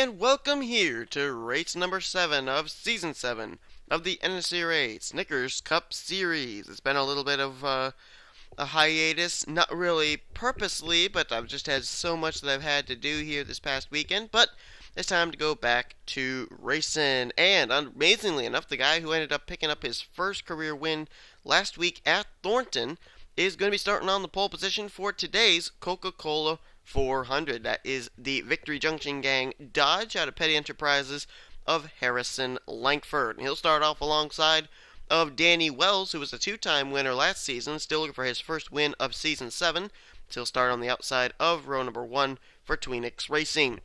and welcome here to race number 7 of Season 7 of the NNSCRA Snickers Cup Series. It's been a little bit of a hiatus, not really purposely, but I've just had so much that I've had to do here this past weekend, but it's time to go back to racing. And amazingly enough, the guy who ended up picking up his first career win last week at Thornton is going to be starting on the pole position for today's Coca-Cola 400. That is the Victory Junction Gang Dodge out of Petty Enterprises of Harrison Langford. And he'll start off alongside of Danny Wells, who was a two-time winner last season, still looking for his first win of Season 7. So he'll start on the outside of row number 1 for Tweenix Racing.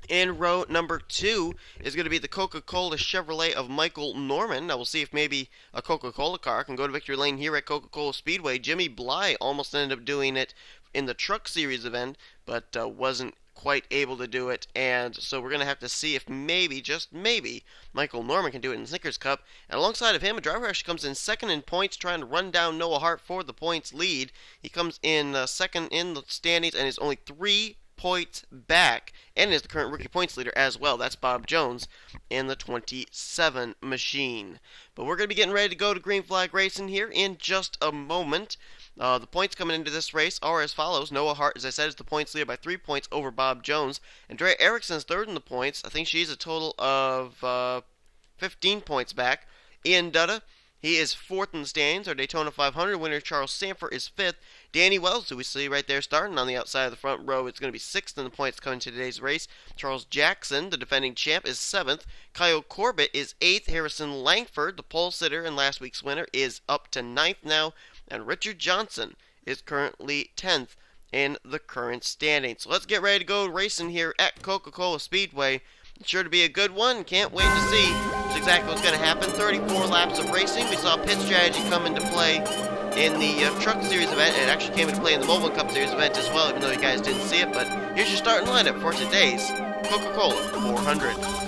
In row number 2 is going to be the Coca-Cola Chevrolet of Michael Norman. Now we'll see if maybe a Coca-Cola car can go to victory lane here at Coca-Cola Speedway. Jimmy Bly almost ended up doing it in the Truck Series event, but wasn't quite able to do it. And so we're going to have to see if maybe, just maybe, Michael Norman can do it in the Snickers Cup. And alongside of him, a driver actually comes in second in points, trying to run down Noah Hart for the points lead. He comes in second in the standings and is only 3 points back, and is the current rookie points leader as well. That's Bob Jones in the 27 machine. But we're going to be getting ready to go to Green Flag Racing here in just a moment. The points coming into this race are as follows. Noah Hart, as I said, is the points leader by 3 points over Bob Jones. Andrea Erickson's third in the points. I think she's a total of 15 points back. Ian Dutta, he is fourth in the standings. Our Daytona 500 winner, Charles Sanford, is fifth. Danny Wells, who we see right there starting on the outside of the front row, is going to be sixth in the points coming to today's race. Charles Jackson, the defending champ, is seventh. Kyle Corbett is eighth. Harrison Langford, the pole sitter and last week's winner, is up to ninth now. And Richard Johnson is currently 10th in the current standing. So let's get ready to go racing here at Coca-Cola Speedway. It's sure to be a good one. Can't wait to see exactly what's going to happen. 34 laps of racing. We saw pit strategy come into play in the Truck Series event. It actually came into play in the Mobile Cup Series event as well, even though you guys didn't see it. But here's your starting lineup for today's Coca-Cola 400.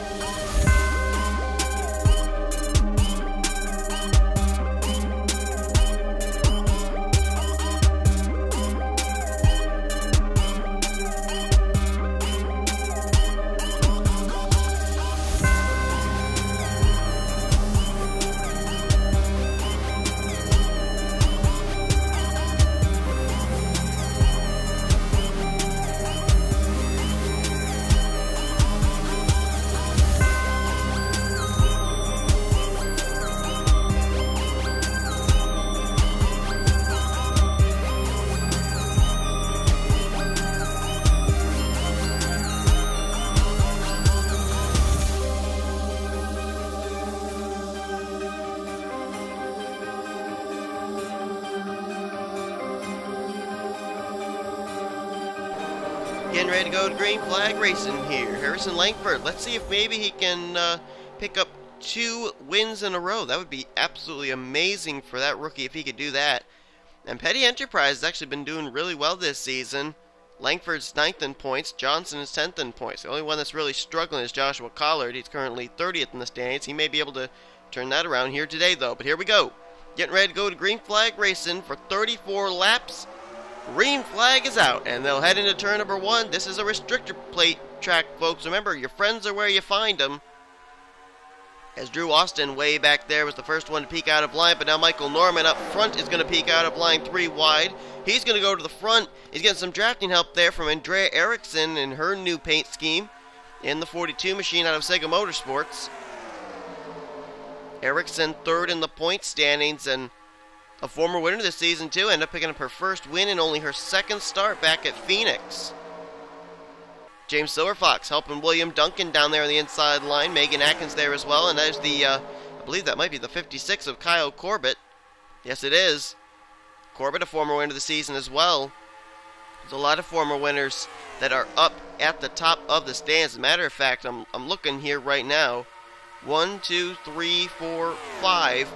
Getting ready to go to Green Flag Racing here. Harrison Langford. Let's see if maybe he can pick up 2 wins in a row. That would be absolutely amazing for that rookie if he could do that. And Petty Enterprise has actually been doing really well this season. Langford's 9th in points. Johnson is 10th in points. The only one that's really struggling is Joshua Collard. He's currently 30th in the standings. He may be able to turn that around here today, though. But here we go. Getting ready to go to Green Flag Racing for 34 laps. Green flag is out, and they'll head into turn number 1. This is a restrictor plate track, folks. Remember, your friends are where you find them. As Drew Austin way back there was the first one to peek out of line, but now Michael Norman up front is going to peek out of line 3 wide. He's going to go to the front. He's getting some drafting help there from Andrea Erickson and her new paint scheme in the 42 machine out of Sega Motorsports. Erickson third in the point standings, and a former winner this season, too. Ended up picking up her first win in only her second start back at Phoenix. James Silverfox helping William Duncan down there on the inside line. Megan Atkins there as well. And there's the, I believe that might be the 56 of Kyle Corbett. Yes, it is. Corbett, a former winner of the season as well. There's a lot of former winners that are up at the top of the stands. As a matter of fact, I'm looking here right now. 1, 2, 3, 4, 5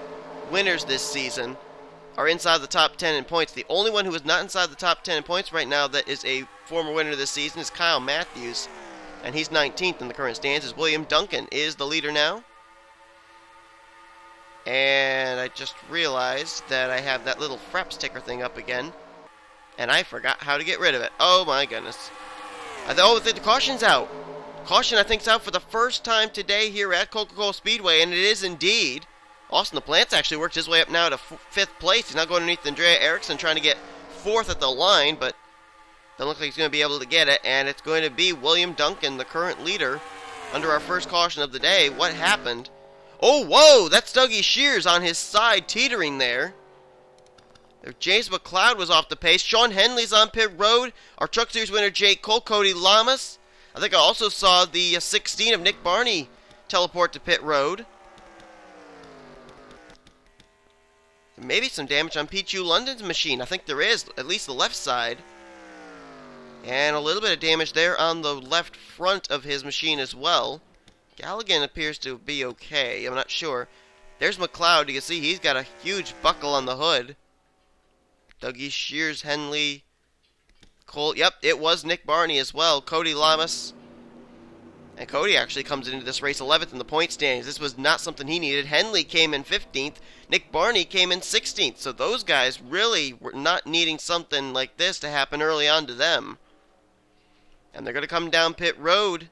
winners this season are inside the top 10 in points. The only one who is not inside the top 10 in points right now that is a former winner this season is Kyle Matthews, and he's 19th in the current standings. William Duncan is the leader now. And I just realized that I have that little frap sticker thing up again, and I forgot how to get rid of it. Oh my goodness. Oh, the caution's out. Caution, I think, is out for the first time today here at Coca-Cola Speedway, and it is indeed. Austin LaPlante actually worked his way up now to 5th place. He's now going underneath Andrea Eriksson, trying to get 4th at the line, but doesn't look like he's going to be able to get it, and it's going to be William Duncan, the current leader, under our first caution of the day. What happened? Oh, whoa! That's Dougie Shears on his side, teetering there. James McLeod was off the pace. Sean Henley's on pit road. Our Truck Series winner, Jake Cole, Cody Lamas. I think I also saw the 16 of Nick Barney teleport to pit road. Maybe some damage on Pichu London's machine. I think there is, at least the left side. And a little bit of damage there on the left front of his machine as well. Galligan appears to be okay. I'm not sure. There's McLeod. You can see he's got a huge buckle on the hood. Dougie Shears, Henley, Cole. Yep, it was Nick Barney as well. Cody Lamas. And Cody actually comes into this race 11th in the point standings. This was not something he needed. Henley came in 15th. Nick Barney came in 16th. So those guys really were not needing something like this to happen early on to them. And they're going to come down pit road.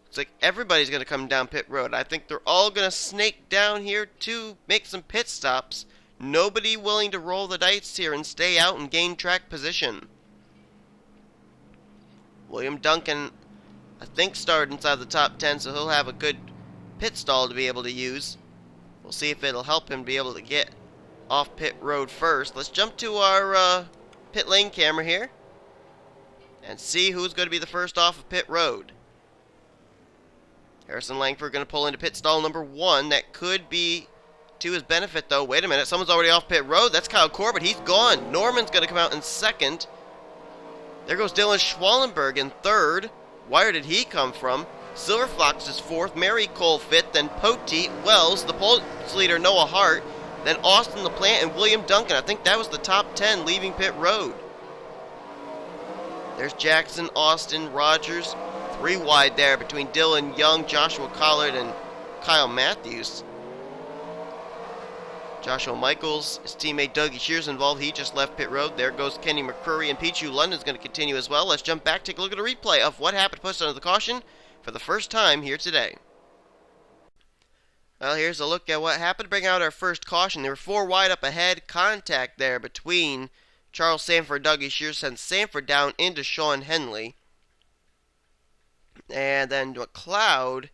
It's like everybody's going to come down pit road. I think they're all going to snake down here to make some pit stops. Nobody willing to roll the dice here and stay out and gain track position. William Duncan, I think, started inside the top 10, so he'll have a good pit stall to be able to use. We'll see if it'll help him be able to get off pit road first. Let's jump to our pit lane camera here and see who's going to be the first off of pit road. Harrison Langford going to pull into pit stall number 1. That could be to his benefit, though. Wait a minute. Someone's already off pit road. That's Kyle Corbett. He's gone. Norman's going to come out in 2nd. There goes Dylan Schwallenberg in 3rd. Where did he come from? Silver Fox is 4th. Mary Cole 5th. Then Poteet, Wells, the poles leader Noah Hart. Then Austin LaPlante and William Duncan. I think that was the top 10 leaving pit road. There's Jackson, Austin, Rogers. 3 wide there between Dylan Young, Joshua Collard, and Kyle Matthews. Joshua Michaels, his teammate Dougie Shears involved. He just left pit road. There goes Kenny McCurry, and Pichu London's going to continue as well. Let's jump back, take a look at a replay of what happened pushed under the caution for the first time here today. Well, here's a look at what happened. Bring out our first caution. There were 4 wide up ahead. Contact there between Charles Sanford and Dougie Shears sent Sanford down into Sean Henley. And then McLeod,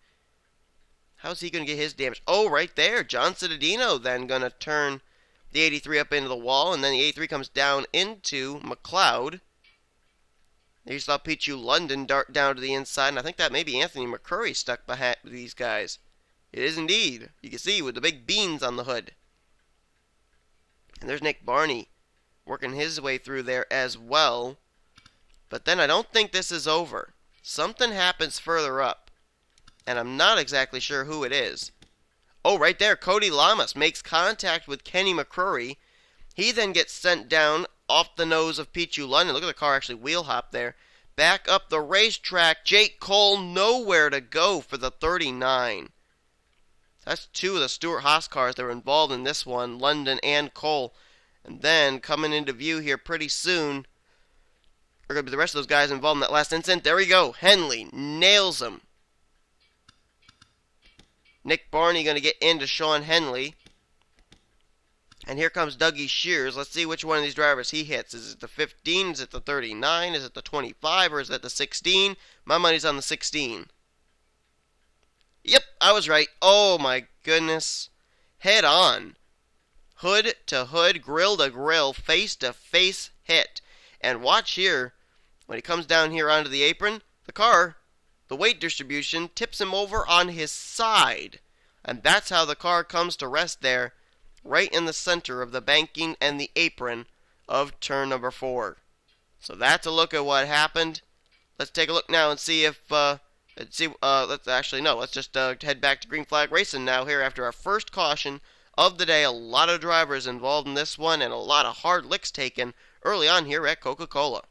how's he going to get his damage? Oh, right there. John Cittadino then going to turn the 83 up into the wall, and then the 83 comes down into McLeod. There you saw Pichu London dart down to the inside, and I think that may be Anthony McCurry stuck behind these guys. It is indeed. You can see with the big beans on the hood. And there's Nick Barney working his way through there as well. But then I don't think this is over. Something happens further up, and I'm not exactly sure who it is. Oh, right there, Cody Lamas makes contact with Kenny McCurry. He then gets sent down off the nose of Pichu London. Look at the car actually wheel hop there. Back up the racetrack, Jake Cole nowhere to go for the 39. That's 2 of the Stuart Haas cars that were involved in this one, London and Cole. And then coming into view here pretty soon, are going to be the rest of those guys involved in that last incident. There we go. Henley nails him. Nick Barney going to get into Sean Henley. And here comes Dougie Shears. Let's see which one of these drivers he hits. Is it the 15? Is it the 39? Is it the 25? Or is it the 16? My money's on the 16. Yep, I was right. Oh my goodness. Head on. Hood to hood, grill to grill, face to face hit. And watch here. When he comes down here onto the apron, the car, the weight distribution, tips him over on his side. And that's how the car comes to rest there, right in the center of the banking and the apron of turn number 4. So that's a look at what happened. Let's take a look now and see if, let's just head back to Green Flag Racing now here after our first caution of the day. A lot of drivers involved in this one and a lot of hard licks taken early on here at Coca-Cola.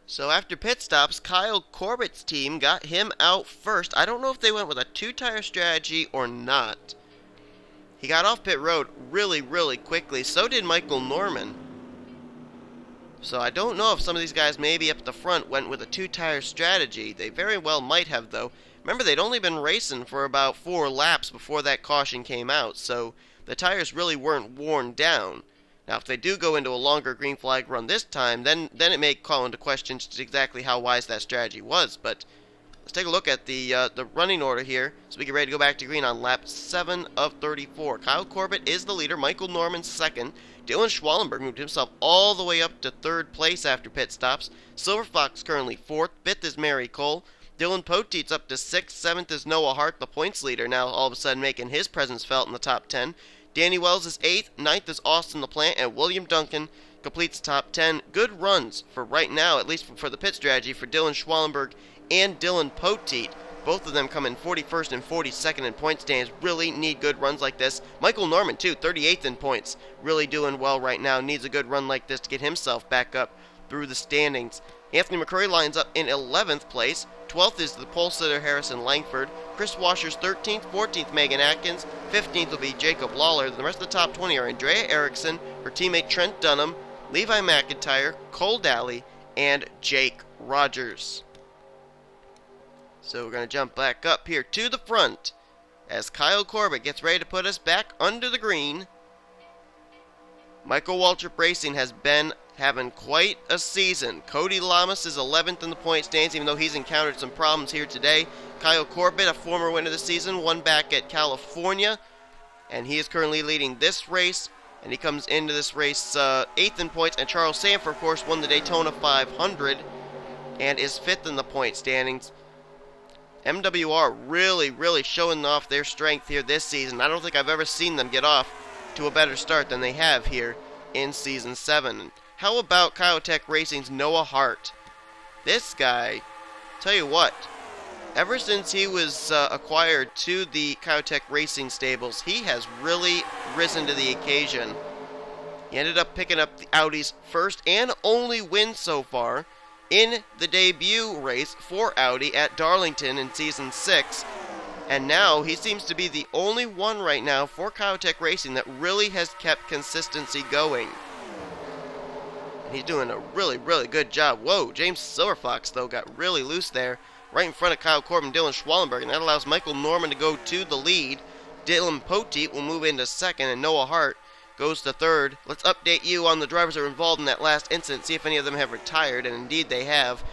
So after pit stops, Kyle Corbett's team got him out first. I don't know if they went with a 2-tire strategy or not. He got off pit road really, really quickly. So did Michael Norman. So I don't know if some of these guys maybe up at the front went with a two-tire strategy. They very well might have, though. Remember, they'd only been racing for about 4 laps before that caution came out, so the tires really weren't worn down. Now, if they do go into a longer green flag run this time, then it may call into question just exactly how wise that strategy was. But let's take a look at the running order here, so we get ready to go back to green on lap 7 of 34. Kyle Corbett is the leader, Michael Norman second. Dylan Schwallenberg moved himself all the way up to 3rd place after pit stops. Silver Fox currently 4th. 5th is Mary Cole. Dylan Poteet's up to 6th. 7th is Noah Hart, the points leader, now all of a sudden making his presence felt in the top 10. Danny Wells is 8th. 9th is Austin LaPlante. And William Duncan completes top 10. Good runs for right now, at least for the pit strategy, for Dylan Schwallenberg and Dylan Poteet. Both of them come in 41st and 42nd in point standings. Really need good runs like this. Michael Norman, too, 38th in points. Really doing well right now. Needs a good run like this to get himself back up through the standings. Anthony McCurry lines up in 11th place. 12th is the pole sitter Harrison Langford. Chris Washer's 13th. 14th, Megan Atkins. 15th will be Jacob Lawler. The rest of the top 20 are Andrea Erickson, her teammate Trent Dunham, Levi McIntyre, Cole Daly, and Jake Rogers. So we're going to jump back up here to the front as Kyle Corbett gets ready to put us back under the green. Michael Waltrip Racing has been having quite a season. Cody Lamas is 11th in the point standings, even though he's encountered some problems here today. Kyle Corbett, a former winner this season, won back at California, and he is currently leading this race. And he comes into this race 8th in points. And Charles Sanford, of course, won the Daytona 500 and is 5th in the point standings. MWR really showing off their strength here this season. I don't think I've ever seen them get off to a better start than they have here in Season 7. How about Kyotech Racing's Noah Hart? This guy, tell you what, ever since he was acquired to the Kyotech Racing stables, he has really risen to the occasion. He ended up picking up the Audi's first and only win so far in the debut race for Audi at Darlington in Season 6. And now he seems to be the only one right now for Kyotech Racing that really has kept consistency going. And he's doing a really good job. Whoa, James Silverfox, though, got really loose there right in front of Kyle Corbin and Dylan Schwallenberg, and that allows Michael Norman to go to the lead. Dylan Poteet will move into second, and Noah Hart goes to third. Let's update you on the drivers that were involved in that last incident, see if any of them have retired, and indeed they have.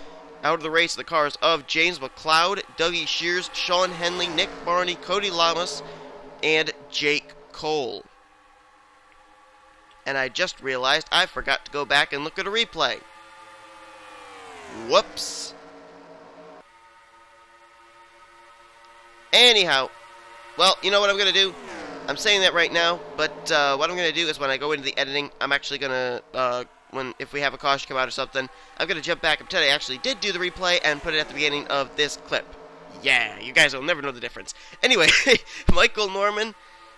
Out of the race, the cars of James McLeod, Dougie Shears, Sean Henley, Nick Barney, Cody Lamas, and Jake Cole. And I just realized I forgot to go back and look at a replay. Whoops. Anyhow, well, you know what I'm going to do? I'm saying that right now, but what I'm going to do is when I go into the editing, I'm actually going to, if we have a caution come out or something, I'm going to jump back and pretend I actually did do the replay and put it at the beginning of this clip. Yeah, you guys will never know the difference. Anyway, Michael Norman,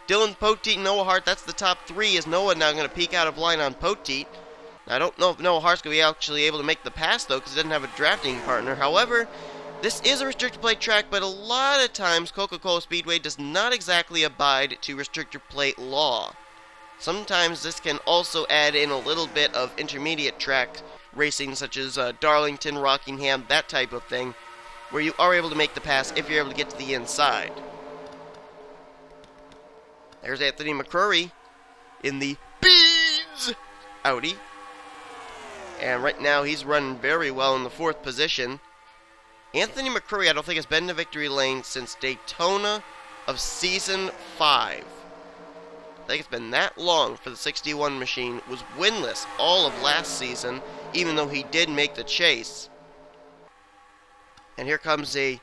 Dylan Poteet, Noah Hart, that's the top 3. Is Noah now going to peek out of line on Poteet? I don't know if Noah Hart's going to be actually able to make the pass, though, because he doesn't have a drafting partner. However, this is a restricted plate track, but a lot of times Coca-Cola Speedway does not exactly abide to restricted plate law. Sometimes this can also add in a little bit of intermediate track racing, such as Darlington, Rockingham, that type of thing, where you are able to make the pass if you're able to get to the inside. There's Anthony McCurry in the Beans Audi. And right now he's running very well in the 4th position. Anthony McCurry, I don't think, has been to victory lane since Daytona of Season 5. I think it's been that long for the 61 machine. Was winless all of last season, even though he did make the chase. And here comes a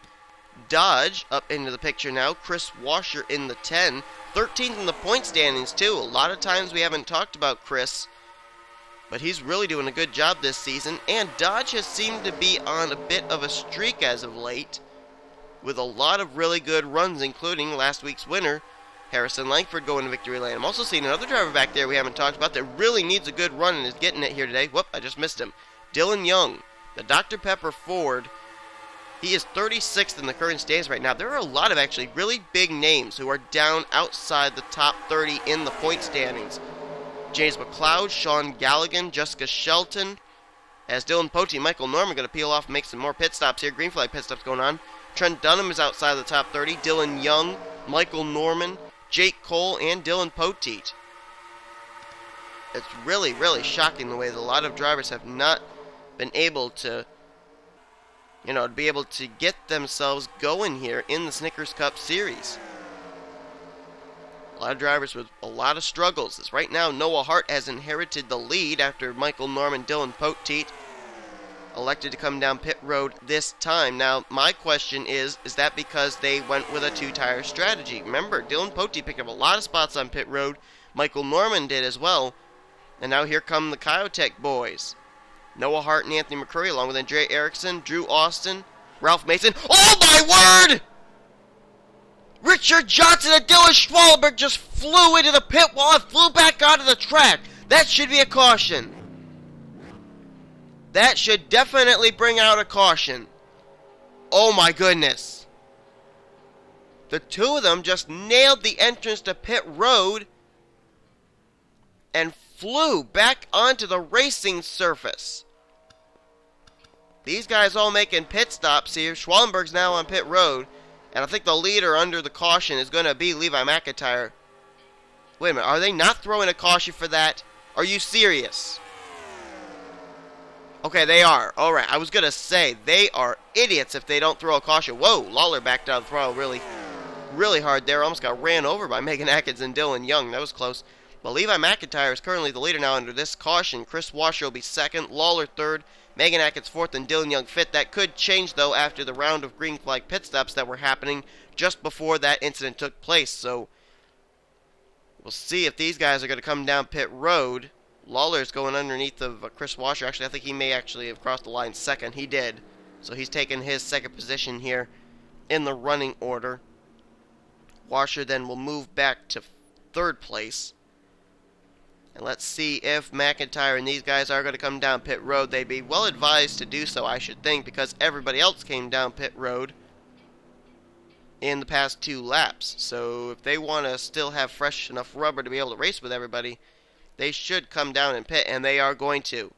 Dodge up into the picture now. Chris Washer in the 10. 13th in the point standings, too. A lot of times we haven't talked about Chris, but he's really doing a good job this season. And Dodge has seemed to be on a bit of a streak as of late, with a lot of really good runs, including last week's winner, Harrison Langford, going to victory lane. I'm also seeing another driver back there we haven't talked about that really needs a good run and is getting it here today. Whoop, I just missed him. Dylan Young, the Dr. Pepper Ford. He is 36th in the current standings right now. There are a lot of actually really big names who are down outside the top 30 in the point standings. James McLeod, Sean Galligan, Jessica Shelton, As Dylan Pote and Michael Norman going to peel off and make some more pit stops here. Green flag pit stops going on. Trent Dunham is outside of the top 30. Dylan Young, Michael Norman, Jake Cole, and Dylan Poteet. It's really, really shocking the way that a lot of drivers have not been able to, be able to get themselves going here in the Snickers Cup Series. A lot of drivers with a lot of struggles. As right now, Noah Hart has inherited the lead after Michael Norman, Dylan Poteet elected to come down pit road this time. Now, my question is that because they went with a two-tire strategy? Remember, Dylan Poteet picked up a lot of spots on pit road. Michael Norman did as well. And now here come the Kyotech boys. Noah Hart and Anthony McCurry, along with Andre Erickson, Drew Austin, Ralph Mason. Oh, my word! Richard Johnson and Dylan Schwalenberg just flew into the pit wall and flew back onto the track. That should be a caution. That should definitely bring out a caution. Oh my goodness. The two of them just nailed the entrance to pit road and flew back onto the racing surface. These guys all making pit stops here. Schwalenberg's now on pit road. And I think the leader under the caution is going to be Levi McIntyre. Wait a minute, are they not throwing a caution for that? Are you serious? Okay, they are. Alright, I was going to say, they are idiots if they don't throw a caution. Whoa, Lawler backed out of the throttle really, really hard there. Almost got ran over by Megan Atkins and Dylan Young. That was close. But Levi McIntyre is currently the leader now under this caution. Chris Washer will be second, Lawler third, Megan Atkins fourth, and Dylan Young fifth. That could change, though, after the round of green flag pit stops that were happening just before that incident took place. So we'll see if these guys are going to come down pit road. Lawler's going underneath of Chris Washer. Actually, I think he may actually have crossed the line second. He did. So he's taken his second position here in the running order. Washer then will move back to third place. And let's see if McIntyre and these guys are going to come down pit road. They'd be well advised to do so, I should think, because everybody else came down pit road in the past 2 laps. So if they want to still have fresh enough rubber to be able to race with everybody, they should come down and pit, and they are going to.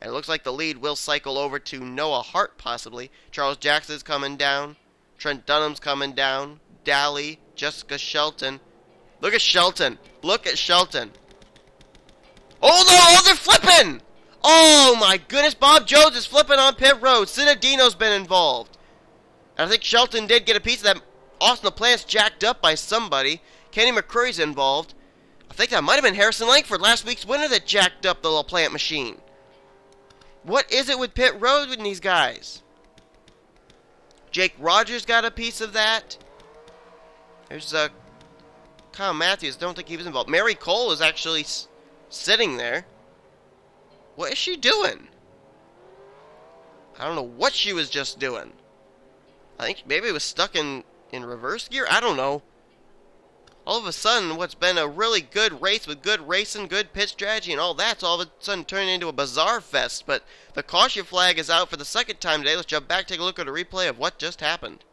And it looks like the lead will cycle over to Noah Hart, possibly. Charles Jackson's coming down. Trent Dunham's coming down. Daly, Jessica Shelton. Look at Shelton. Look at Shelton. Oh no! Oh, they're flipping! Oh my goodness! Bob Jones is flipping on pit road. Cinadino's been involved. And I think Shelton did get a piece of that. Austin LaPlante's jacked up by somebody. Kenny McCurry's involved. I think that might have been Harrison Langford, last week's winner, that jacked up the LaPlante machine. What is it with pit road with these guys? Jake Rogers got a piece of that. There's Kyle Matthews. Don't think he was involved. Mary Cole is actually sitting there. What is she doing? I don't know what she was just doing. I think maybe it was stuck in reverse gear. I don't know. All of a sudden, what's been a really good race with good racing, good pit strategy, and all that's all of a sudden turned into a bizarre fest. But the caution flag is out for the second time today. Let's jump back, take a look at a replay of what just happened.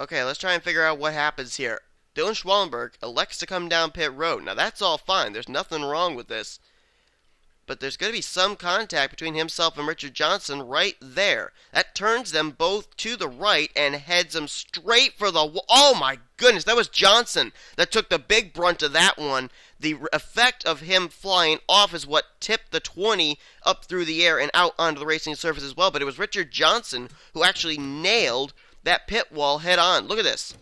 Okay, let's try and figure out what happens here. Dylan Schwalenberg elects to come down pit road. Now, that's all fine. There's nothing wrong with this. But there's going to be some contact between himself and Richard Johnson right there. That turns them both to the right and heads them straight for the wall. Oh, my goodness. That was Johnson that took the big brunt of that one. The effect of him flying off is what tipped the 20 up through the air and out onto the racing surface as well. But it was Richard Johnson who actually nailed that pit wall head on. Look at this.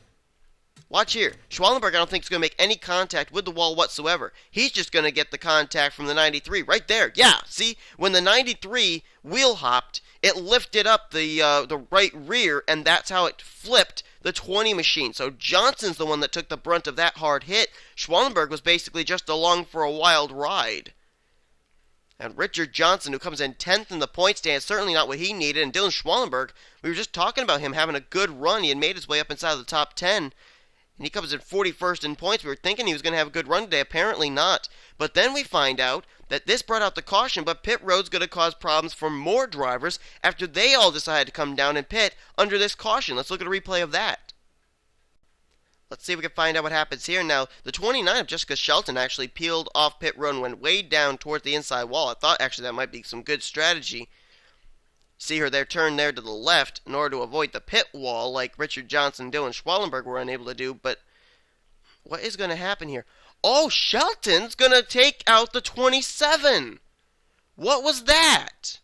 Watch here. Schwalenberg, I don't think, is going to make any contact with the wall whatsoever. He's just going to get the contact from the 93 right there. Yeah, see? When the 93 wheel hopped, it lifted up the right rear, and that's how it flipped the 20 machine. So Johnson's the one that took the brunt of that hard hit. Schwalenberg was basically just along for a wild ride. And Richard Johnson, who comes in 10th in the point stand, certainly not what he needed. And Dylan Schwalenberg, we were just talking about him having a good run. He had made his way up inside of the top 10. And he comes in 41st in points. We were thinking he was going to have a good run today. Apparently not. But then we find out that this brought out the caution, but pit road's going to cause problems for more drivers after they all decided to come down and pit under this caution. Let's look at a replay of that. Let's see if we can find out what happens here. Now, the 29 of Jessica Shelton actually peeled off pit road and went way down towards the inside wall. I thought actually that might be some good strategy. See her there turn there to the left in order to avoid the pit wall like Richard Johnson and Dylan Schwallenberg were unable to do. But what is going to happen here? Oh, Shelton's going to take out the 27. What was that?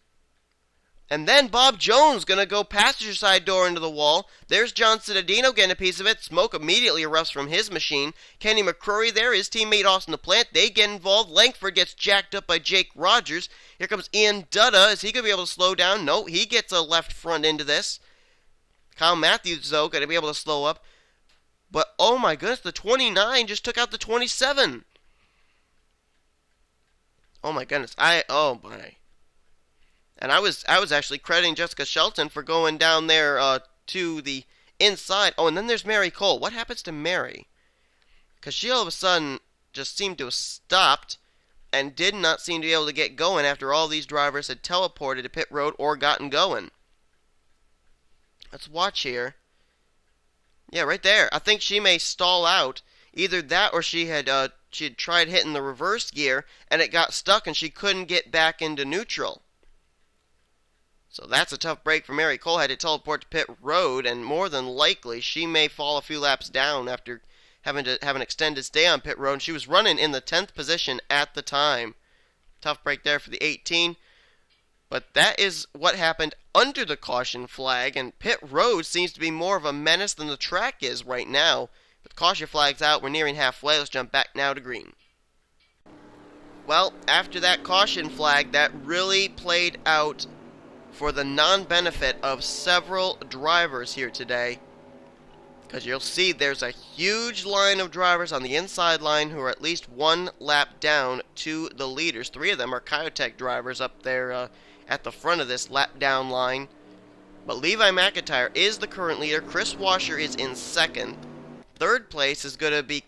And then Bob Jones going to go passenger side door into the wall. There's John Cittadino getting a piece of it. Smoke immediately erupts from his machine. Kenny McCrory there, his teammate Austin LaPlante, they get involved. Langford gets jacked up by Jake Rogers. Here comes Ian Dutta. Is he going to be able to slow down? No, he gets a left front into this. Kyle Matthews, though, going to be able to slow up. But, oh my goodness, the 29 just took out the 27. Oh my goodness. Oh my. And I was actually crediting Jessica Shelton for going down there to the inside. Oh, and then there's Mary Cole. What happens to Mary? Because she all of a sudden just seemed to have stopped and did not seem to be able to get going after all these drivers had teleported to pit road or gotten going. Let's watch here. Yeah, right there. I think she may stall out. Either that or she had tried hitting the reverse gear and it got stuck and she couldn't get back into neutral. So that's a tough break for Mary Cole. Had to teleport to pit road, and more than likely she may fall a few laps down after having to have an extended stay on pit road. And she was running in the 10th position at the time. Tough break there for the 18. But that is what happened under the caution flag, and pit road seems to be more of a menace than the track is right now. With caution flags out, we're nearing halfway. Let's jump back now to green. Well, after that caution flag, that really played out for the non-benefit of several drivers here today. Because you'll see there's a huge line of drivers on the inside line who are at least one lap down to the leaders. 3 of them are Kyotech drivers up there at the front of this lap down line. But Levi McIntyre is the current leader. Chris Washer is in second. Third place is going to be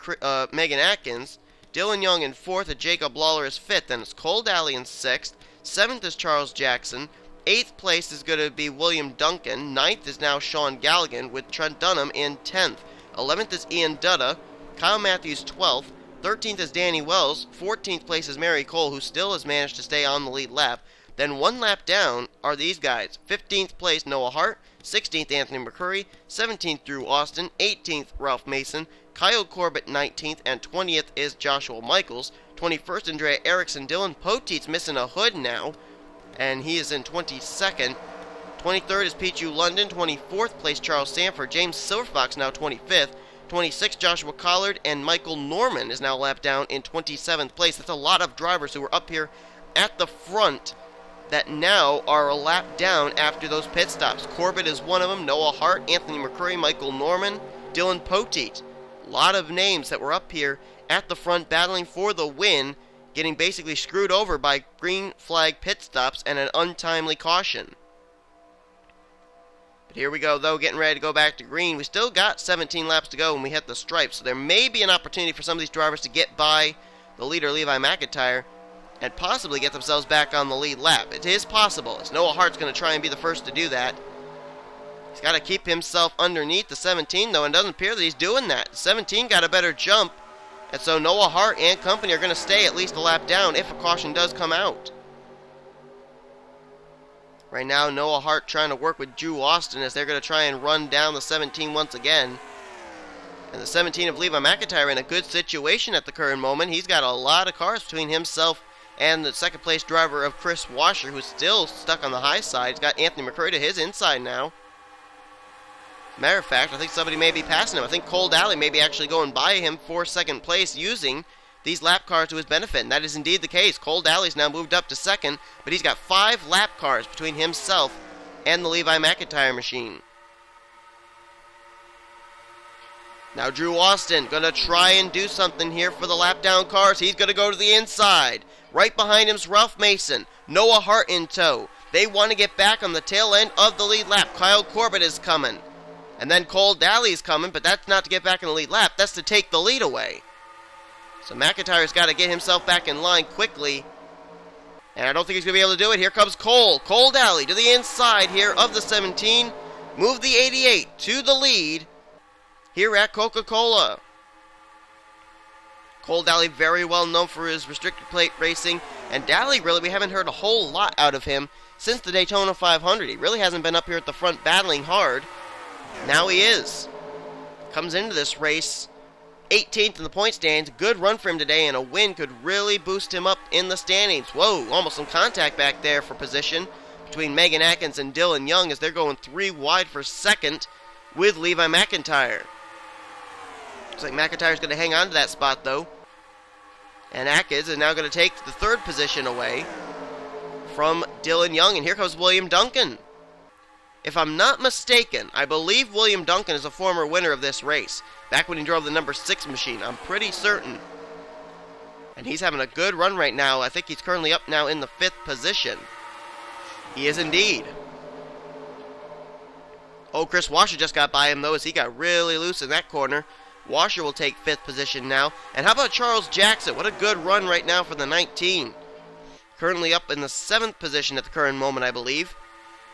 Megan Atkins. Dylan Young in fourth, and Jacob Lawler is fifth. Then it's Cole Daly in sixth. Seventh is Charles Jackson. 8th place is going to be William Duncan. 9th is now Sean Galligan, with Trent Dunham in 10th. 11th is Ian Dutta. Kyle Matthews 12th. 13th is Danny Wells. 14th place is Mary Cole, who still has managed to stay on the lead lap. Then one lap down are these guys. 15th place Noah Hart. 16th Anthony McCurry. 17th Drew Austin. 18th Ralph Mason. Kyle Corbett 19th. And 20th is Joshua Michaels. 21st Andrea Erickson. Dylan Poteet's missing a hood now, and he is in 22nd. 23rd is Pichu London. 24th place Charles Sanford. James Silverfox now 25th. 26th Joshua Collard, and Michael Norman is now lapped down in 27th place. That's a lot of drivers who were up here at the front that now are a lap down after those pit stops. Corbett is one of them. Noah Hart, Anthony McCurry, Michael Norman, Dylan Poteet. A lot of names that were up here at the front battling for the win, getting basically screwed over by green flag pit stops and an untimely caution. But here we go, though, getting ready to go back to green. We still got 17 laps to go when we hit the stripes, so there may be an opportunity for some of these drivers to get by the leader, Levi McIntyre, and possibly get themselves back on the lead lap. It is possible, as Noah Hart's going to try and be the first to do that. He's got to keep himself underneath the 17, though, and it doesn't appear that he's doing that. The 17 got a better jump, and so Noah Hart and company are going to stay at least a lap down if a caution does come out. Right now, Noah Hart trying to work with Drew Austin as they're going to try and run down the 17 once again. And the 17 of Levi McIntyre in a good situation at the current moment. He's got a lot of cars between himself and the second place driver of Chris Washer, who's still stuck on the high side. He's got Anthony McCurry to his inside now. Matter of fact, I think somebody may be passing him. I think Cole Daly may be actually going by him for second place using these lap cars to his benefit. And that is indeed the case. Cole Daly's now moved up to second, but he's got 5 lap cars between himself and the Levi McIntyre machine. Now Drew Austin going to try and do something here for the lap down cars. He's going to go to the inside. Right behind him is Ralph Mason. Noah Hart in tow. They want to get back on the tail end of the lead lap. Kyle Corbett is coming. And then Cole Daly's coming, but that's not to get back in the lead lap. That's to take the lead away. So McIntyre's got to get himself back in line quickly. And I don't think he's going to be able to do it. Here comes Cole. Cole Daly to the inside here of the 17. Move the 88 to the lead. here at Coca-Cola. Cole Daly, very well known for his restricted plate racing, and Daly, really, we haven't heard a whole lot out of him since the Daytona 500. He really hasn't been up here at the front battling hard. Now he is. Comes into this race 18th in the point standings. Good run for him today, and a win could really boost him up in the standings. Whoa, almost some contact back there for position between Megan Atkins and Dylan Young as they're going 3 wide for second with Levi McIntyre. Looks like McIntyre's going to hang on to that spot, though. And Atkins is now going to take the 3rd position away from Dylan Young. And here comes William Duncan. If I'm not mistaken, I believe William Duncan is a former winner of this race. Back when he drove the number 6 machine, I'm pretty certain. And he's having a good run right now. I think he's currently up now in the 5th position. He is indeed. Oh, Chris Washer just got by him, though, as he got really loose in that corner. Washer will take 5th position now. And how about Charles Jackson? What a good run right now for the 19. Currently up in the 7th position at the current moment, I believe.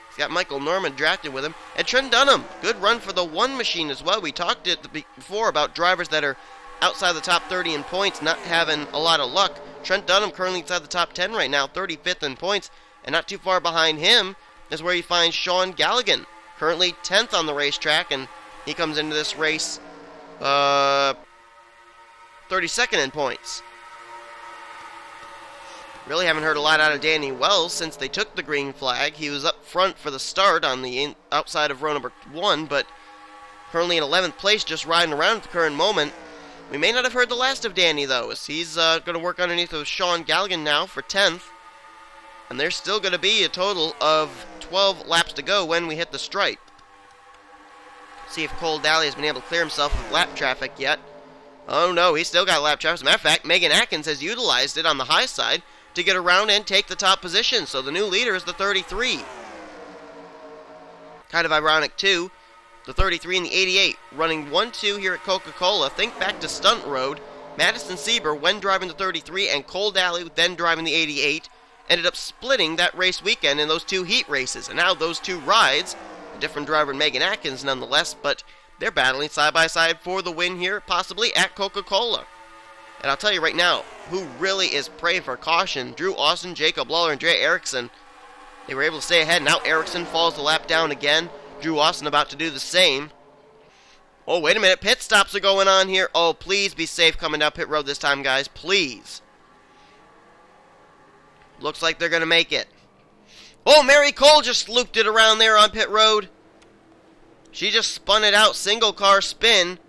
He's got Michael Norman drafted with him. And Trent Dunham, good run for the 1 machine as well. We talked before about drivers that are outside the top 30 in points, not having a lot of luck. Trent Dunham currently inside the top 10 right now, 35th in points. And not too far behind him is where you find Sean Galligan, currently 10th on the racetrack. And he comes into this race 32nd in points. Really haven't heard a lot out of Danny Wells since they took the green flag. He was up front for the start on the outside of row number 1, but currently in 11th place, just riding around at the current moment. We may not have heard the last of Danny, though, as he's going to work underneath of Sean Galligan now for 10th. And there's still going to be a total of 12 laps to go when we hit the stripe. See if Cole Daly has been able to clear himself of lap traffic yet. Oh no, he's still got lap traffic. As a matter of fact, Megan Atkins has utilized it on the high side to get around and take the top position. So the new leader is the 33. Kind of ironic, too. The 33 and the 88 running 1-2 here at Coca-Cola. Think back to Stunt Road. Madison Sieber, when driving the 33, and Cole Daly, then driving the 88, ended up splitting that race weekend in those 2 heat races. And now those 2 rides, a different driver than Megan Atkins nonetheless, but they're battling side by side for the win here, possibly at Coca-Cola. And I'll tell you right now, who really is praying for caution, Drew Austin, Jacob Lawler, and Dre Erickson. They were able to stay ahead. Now Erickson falls the lap down again. Drew Austin about to do the same. Oh, wait a minute. Pit stops are going on here. Oh, please be safe coming down pit road this time, guys. Please. Looks like they're going to make it. Oh, Mary Cole just looped it around there on pit road. She just spun it out. Single car spin.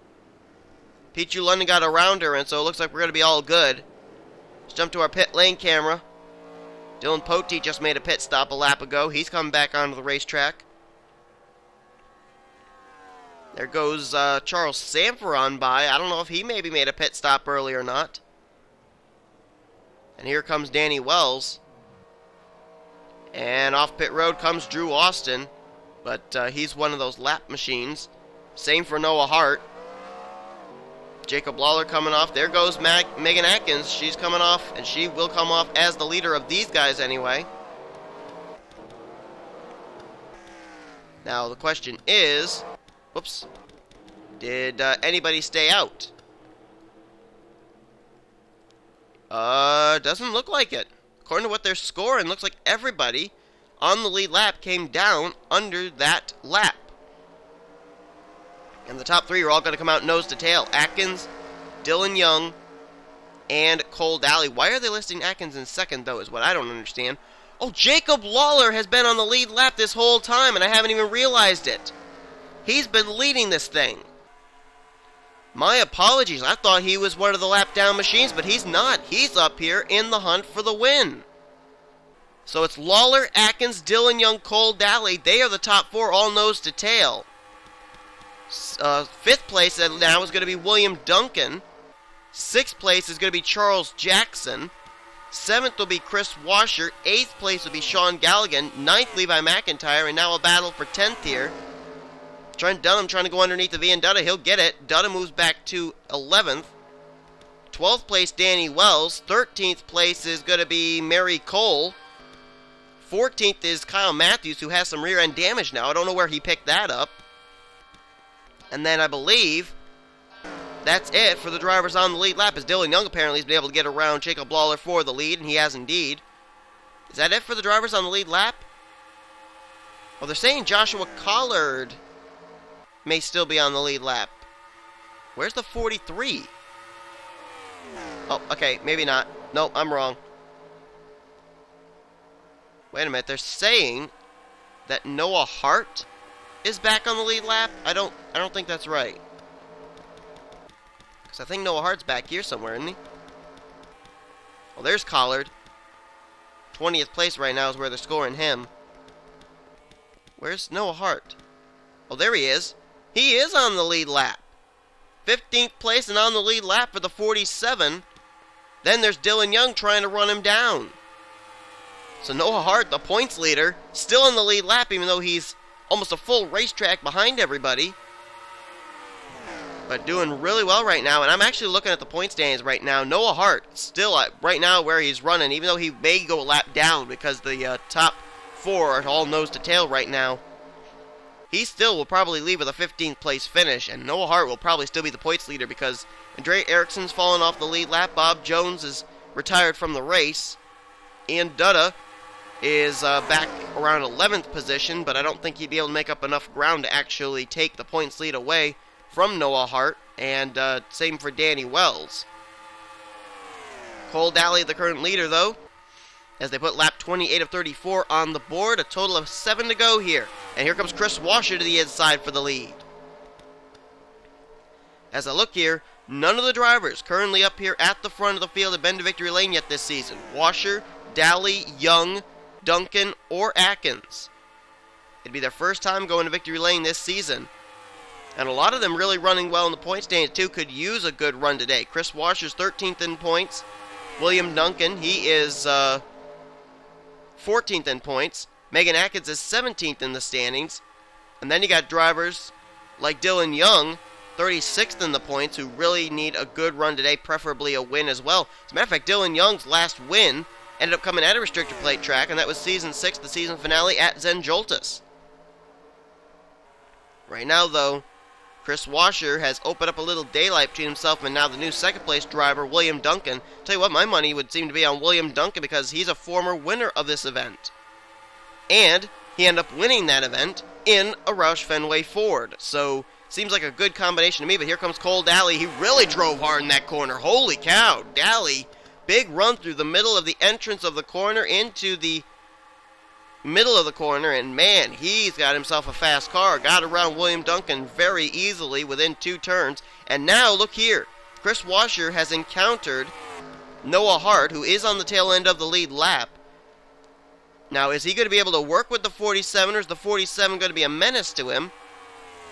Pichu London got around her, and so it looks like we're going to be all good. Let's jump to our pit lane camera. Dylan Poteet just made a pit stop a lap ago. He's coming back onto the racetrack. There goes Charles Sanford on by. I don't know if he maybe made a pit stop early or not. And here comes Danny Wells. And off pit road comes Drew Austin. But he's one of those lap machines. Same for Noah Hart. Jacob Lawler coming off. There goes Megan Atkins. She's coming off, and she will come off as the leader of these guys anyway. Now the question is, whoops, did anybody stay out? Doesn't look like it. According to what they're scoring, looks like everybody on the lead lap came down under that lap. And the top 3 are all going to come out nose to tail. Atkins, Dylan Young, and Cole Daly. Why are they listing Atkins in second, though, is what I don't understand. Oh, Jacob Lawler has been on the lead lap this whole time, and I haven't even realized it. He's been leading this thing. My apologies. I thought he was one of the lap down machines, but he's not. He's up here in the hunt for the win. So it's Lawler, Atkins, Dylan Young, Cole Daly. They are the top 4, all nose to tail. 5th place now is going to be William Duncan. 6th place is going to be Charles Jackson. 7th will be Chris Washer. 8th place will be Sean Galligan. 9th, Levi McIntyre. And now a battle for 10th here. Trent Dunham trying to go underneath the V and Dutta. He'll get it. Dutta moves back to 11th. 12th place, Danny Wells. 13th place is going to be Mary Cole. 14th is Kyle Matthews, who has some rear end damage now. I don't know where he picked that up. And then I believe that's it for the drivers on the lead lap, as Dylan Young apparently has been able to get around Jacob Lawler for the lead, and he has indeed. Is that it for the drivers on the lead lap? Well, they're saying Joshua Collard may still be on the lead lap. Where's the 43? Oh, okay, maybe not. Nope, I'm wrong. Wait a minute, they're saying that Noah Hart is back on the lead lap? I don't think that's right. Because I think Noah Hart's back here somewhere, isn't he? Well, there's Collard. 20th place right now is where they're scoring him. Where's Noah Hart? Oh, there he is. He is on the lead lap. 15th place and on the lead lap for the 47. Then there's Dylan Young trying to run him down. So Noah Hart, the points leader, still in the lead lap, even though he's almost a full racetrack behind everybody. But doing really well right now, and I'm actually looking at the point standings right now. Noah Hart still right now where he's running, even though he may go a lap down because the top four are all nose to tail right now. He still will probably leave with a 15th place finish, and Noah Hart will probably still be the points leader because Andre Ericsson's fallen off the lead lap. Bob Jones is retired from the race. Ian Dutta is back around 11th position, but I don't think he'd be able to make up enough ground to actually take the points lead away from Noah Hart, and same for Danny Wells. Cole Daly, the current leader, though, as they put lap 28 of 34 on the board. A total of 7 to go here. And here comes Chris Washer to the inside for the lead. As I look here, none of the drivers currently up here at the front of the field have been to victory lane yet this season. Washer, Daly, Young, Duncan, or Atkins. It'd be their first time going to victory lane this season. And a lot of them really running well in the point standings too, could use a good run today. Chris Washer's 13th in points. William Duncan, he is 14th in points. Megan Atkins is 17th in the standings. And then you got drivers like Dylan Young, 36th in the points, who really need a good run today, preferably a win as well. As a matter of fact, Dylan Young's last win ended up coming at a restrictor plate track, and that was Season 6, the season finale at Zenjoltis. Right now, though, Chris Washer has opened up a little daylight between himself and now the new second-place driver, William Duncan. Tell you what, my money would seem to be on William Duncan because he's a former winner of this event. And he ended up winning that event in a Roush Fenway Ford. So, seems like a good combination to me, but here comes Cole Daly. He really drove hard in that corner. Holy cow, Daly. Big run through the middle of the entrance of the corner into the middle of the corner, and man, he's got himself a fast car. Got around William Duncan very easily within 2 turns. And now, look here. Chris Washer has encountered Noah Hart, who is on the tail end of the lead lap. Now, is he going to be able to work with the 47, or is the 47 going to be a menace to him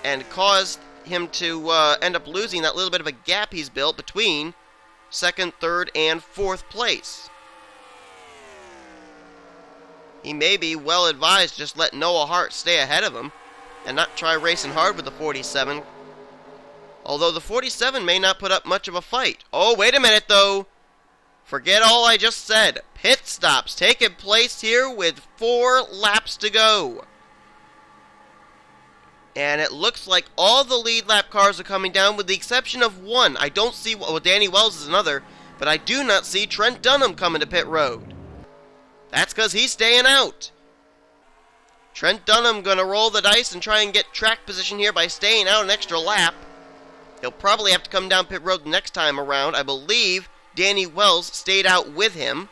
and cause him to end up losing that little bit of a gap he's built between 2nd, 3rd, and 4th place? He may be well advised to just let Noah Hart stay ahead of him and not try racing hard with the 47. Although the 47 may not put up much of a fight. Oh, wait a minute, though. Forget all I just said. Pit stops taking place here with 4 laps to go. And it looks like all the lead lap cars are coming down with the exception of one. I don't see, well, Danny Wells is another, but I do not see Trent Dunham coming to pit road. That's because he's staying out. Trent Dunham going to roll the dice and try and get track position here by staying out an extra lap. He'll probably have to come down pit road the next time around. I believe Danny Wells stayed out with him.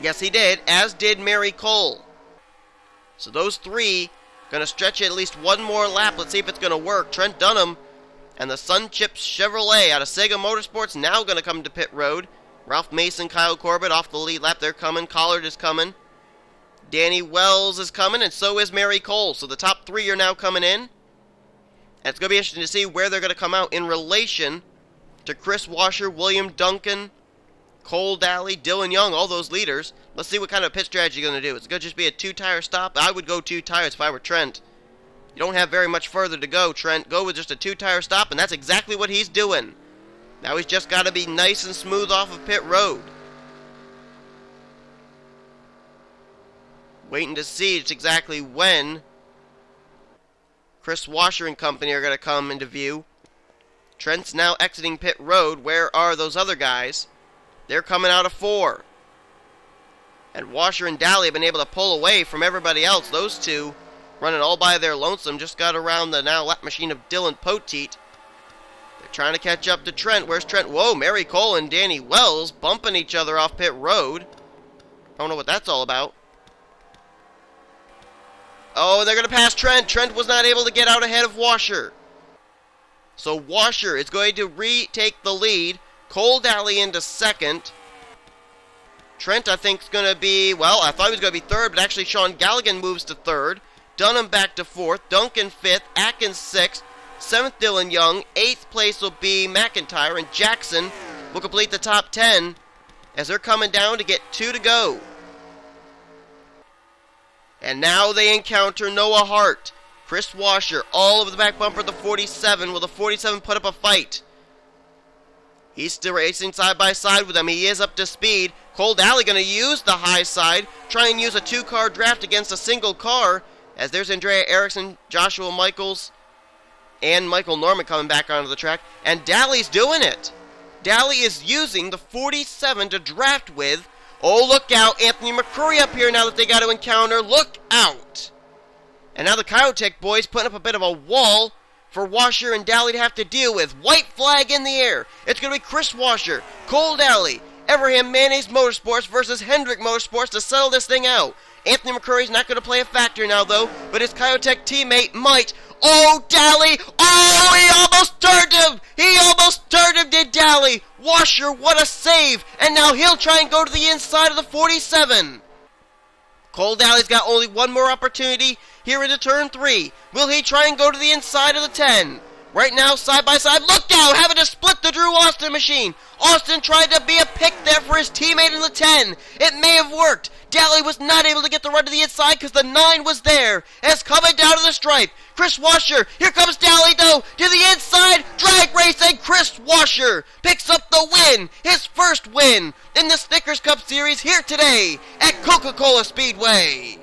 Yes, he did, as did Mary Cole. So those 3 going to stretch it at least one more lap. Let's see if it's going to work. Trent Dunham and the Sunchips Chevrolet out of Sega Motorsports now going to come to pit road. Ralph Mason, Kyle Corbett off the lead lap. They're coming. Collard is coming. Danny Wells is coming, and so is Mary Cole. So the top 3 are now coming in. And it's going to be interesting to see where they're going to come out in relation to Chris Washer, William Duncan, Cole Daly, Dylan Young, all those leaders. Let's see what kind of pit strategy you're going to do. It's going to just be a 2-tire stop. I would go 2 tires if I were Trent. You don't have very much further to go, Trent. Go with just a 2-tire stop, and that's exactly what he's doing. Now he's just got to be nice and smooth off of pit road. Waiting to see just exactly when Chris Washer and company are going to come into view. Trent's now exiting pit road. Where are those other guys? They're coming out of 4. And Washer and Daly have been able to pull away from everybody else. Those two running all by their lonesome. Just got around the now lap machine of Dylan Poteet. They're trying to catch up to Trent. Where's Trent? Whoa, Mary Cole and Danny Wells bumping each other off pit road. I don't know what that's all about. Oh, they're going to pass Trent. Trent was not able to get out ahead of Washer. So Washer is going to retake the lead. Cole Daly into second. Trent, I think, is going to be, well, I thought he was going to be third, but actually Sean Galligan moves to third. Dunham back to fourth. Duncan fifth. Atkins sixth. Seventh, Dylan Young. Eighth place will be McIntyre. And Jackson will complete the top 10 as they're coming down to get 2 to go. And now they encounter Noah Hart. Chris Washer all over the back bumper of the 47. Will the 47 put up a fight? He's still racing side by side with them. He is up to speed. Cole Daly going to use the high side. Try and use a 2-car draft against a single car. As there's Andrea Erickson, Joshua Michaels, and Michael Norman coming back onto the track. And Daly's doing it. Daly is using the 47 to draft with. Oh, look out. Anthony McCurry up here now that they got to encounter. Look out. And now the Kyotech boys putting up a bit of a wall for Washer and Daly to have to deal with. White flag in the air. It's going to be Chris Washer, Cole Daly, Everham Mayonnaise Motorsports versus Hendrick Motorsports to settle this thing out. Anthony McCurry's not going to play a factor now, though, but his Kyotech teammate might. Oh, Daly! Oh, he almost turned him! He almost turned him, did Daly! Washer, what a save! And now he'll try and go to the inside of the 47. Cole Daly's got only one more opportunity here into turn 3. Will he try and go to the inside of the 10? Right now, side by side, look out! Having to split the Drew Austin machine. Austin tried to be a pick there for his teammate in the 10. It may have worked. Daly was not able to get the run to the inside because the 9 was there. As coming down to the stripe, Chris Washer. Here comes Daly, though, to the inside. Drag race, and Chris Washer picks up the win. His first win in the Snickers Cup Series here today at Coca-Cola Speedway.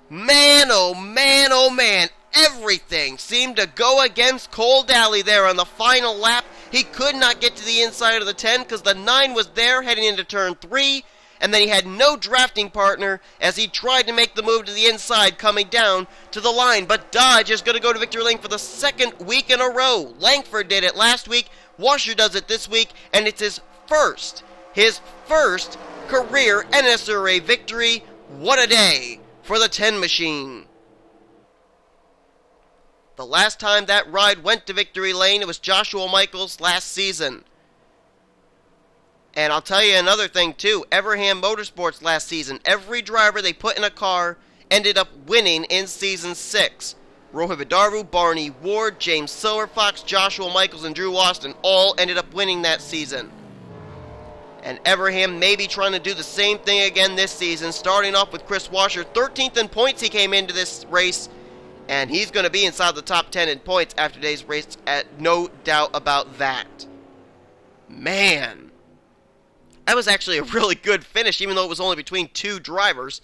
Man, oh man, oh man. Everything seemed to go against Cole Daly there on the final lap. He could not get to the inside of the 10 because the 9 was there heading into turn 3. And then he had no drafting partner as he tried to make the move to the inside coming down to the line. But Dodge is going to go to victory lane for the second week in a row. Langford did it last week. Washer does it this week. And it's his first career NNSCRA victory. What a day for the 10 machine. The last time that ride went to victory lane, it was Joshua Michaels last season. And I'll tell you another thing too, Everham Motorsports last season, every driver they put in a car ended up winning in season 6. Rohit Vidaru, Barney Ward, James Silverfox, Joshua Michaels, and Drew Austin all ended up winning that season. And Everham may be trying to do the same thing again this season, starting off with Chris Washer. 13th in points he came into this race. And he's going to be inside the top 10 in points after today's race, no doubt about that. Man, that was actually a really good finish, even though it was only between 2 drivers.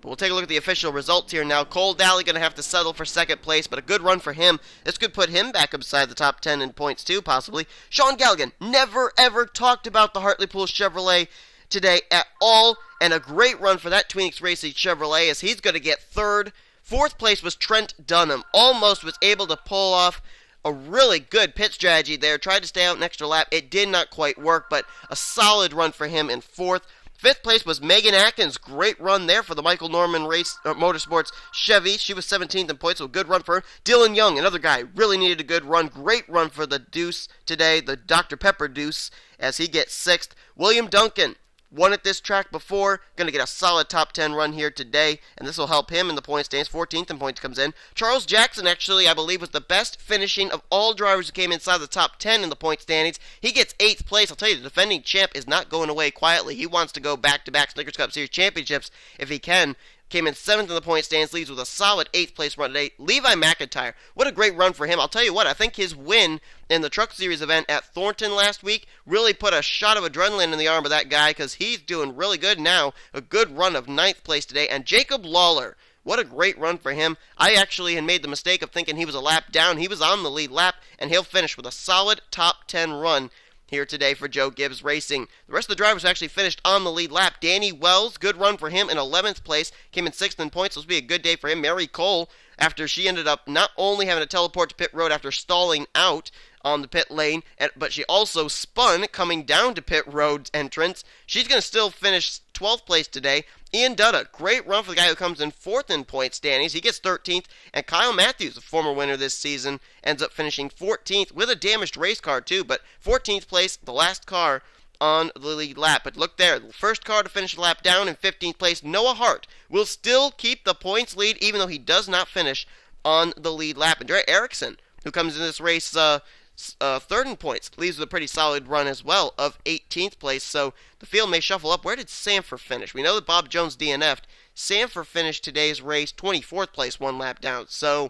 But we'll take a look at the official results here now. Cole Daly going to have to settle for second place, but a good run for him. This could put him back inside the top 10 in points too, possibly. Sean Galligan never ever talked about the Hartlepool Chevrolet today at all, and a great run for that Tweenix Racing Chevrolet as he's going to get third. Fourth place was Trent Dunham. Almost was able to pull off a really good pit strategy there. Tried to stay out an extra lap. It did not quite work, but a solid run for him in fourth. Fifth place was Megan Atkins. Great run there for the Michael Norman Motorsports Chevy. She was 17th in points, so a good run for her. Dylan Young, another guy, really needed a good run. Great run for the Deuce today, the Dr. Pepper Deuce, as he gets 6th. William Duncan won at this track before, going to get a solid top 10 run here today, and this will help him in the point standings. 14th in points comes in. Charles Jackson, actually, I believe, was the best finishing of all drivers who came inside the top 10 in the point standings. He gets 8th place. I'll tell you, the defending champ is not going away quietly. He wants to go back-to-back Snickers Cup Series championships if he can. Came in 7th in the point standings, leads with a solid 8th place run today. Levi McIntyre, what a great run for him. I'll tell you what, I think his win in the Truck Series event at Thornton last week really put a shot of adrenaline in the arm of that guy because he's doing really good now. A good run of 9th place today. And Jacob Lawler, What a great run for him. I actually had made the mistake of thinking he was a lap down. He was on the lead lap, and he'll finish with a solid top 10 run here today for Joe Gibbs Racing. The rest of the drivers actually finished on the lead lap. Danny Wells, good run for him in 11th place, came in 6th in points. This will be a good day for him. Mary Cole, after she ended up not only having to teleport to pit road after stalling out on the pit lane, but she also spun coming down to pit road entrance. She's going to still finish 12th place today. Ian Dutta, great run for the guy who comes in 4th in points standings. He gets 13th. And Kyle Matthews, a former winner this season, ends up finishing 14th with a damaged race car too, but 14th place, the last car on the lead lap. But look there, the first car to finish the lap down in 15th place, Noah Hart, will still keep the points lead even though he does not finish on the lead lap. And Dre Erickson, who comes in this race third in points, leaves with a pretty solid run as well of 18th place, so the field may shuffle up. Where did Sanford finish? We know that Bob Jones DNF'd. Sanford finished today's race 24th place, one lap down, so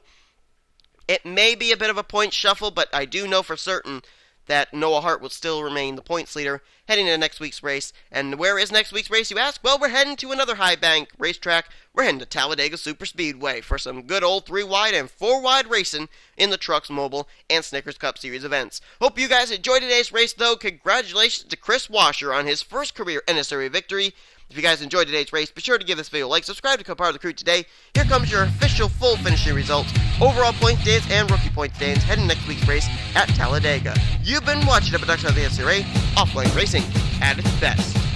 it may be a bit of a point shuffle, but I do know for certain that Noah Hart will still remain the points leader heading into next week's race. And where is next week's race, you ask? Well, we're heading to another high bank racetrack. We're heading to Talladega Super Speedway for some good old 3-wide and 4-wide racing in the Trucks Mobile and Snickers Cup Series events. Hope you guys enjoyed today's race, though. Congratulations to Chris Washer on his first career NSCRA victory. If you guys enjoyed today's race, be sure to give this video a like, subscribe to become part of the crew today. Here comes your official full finishing results, overall point standings, and rookie point standings heading next week's race at Talladega. You've been watching a production of the NSCRA, offline racing at its best.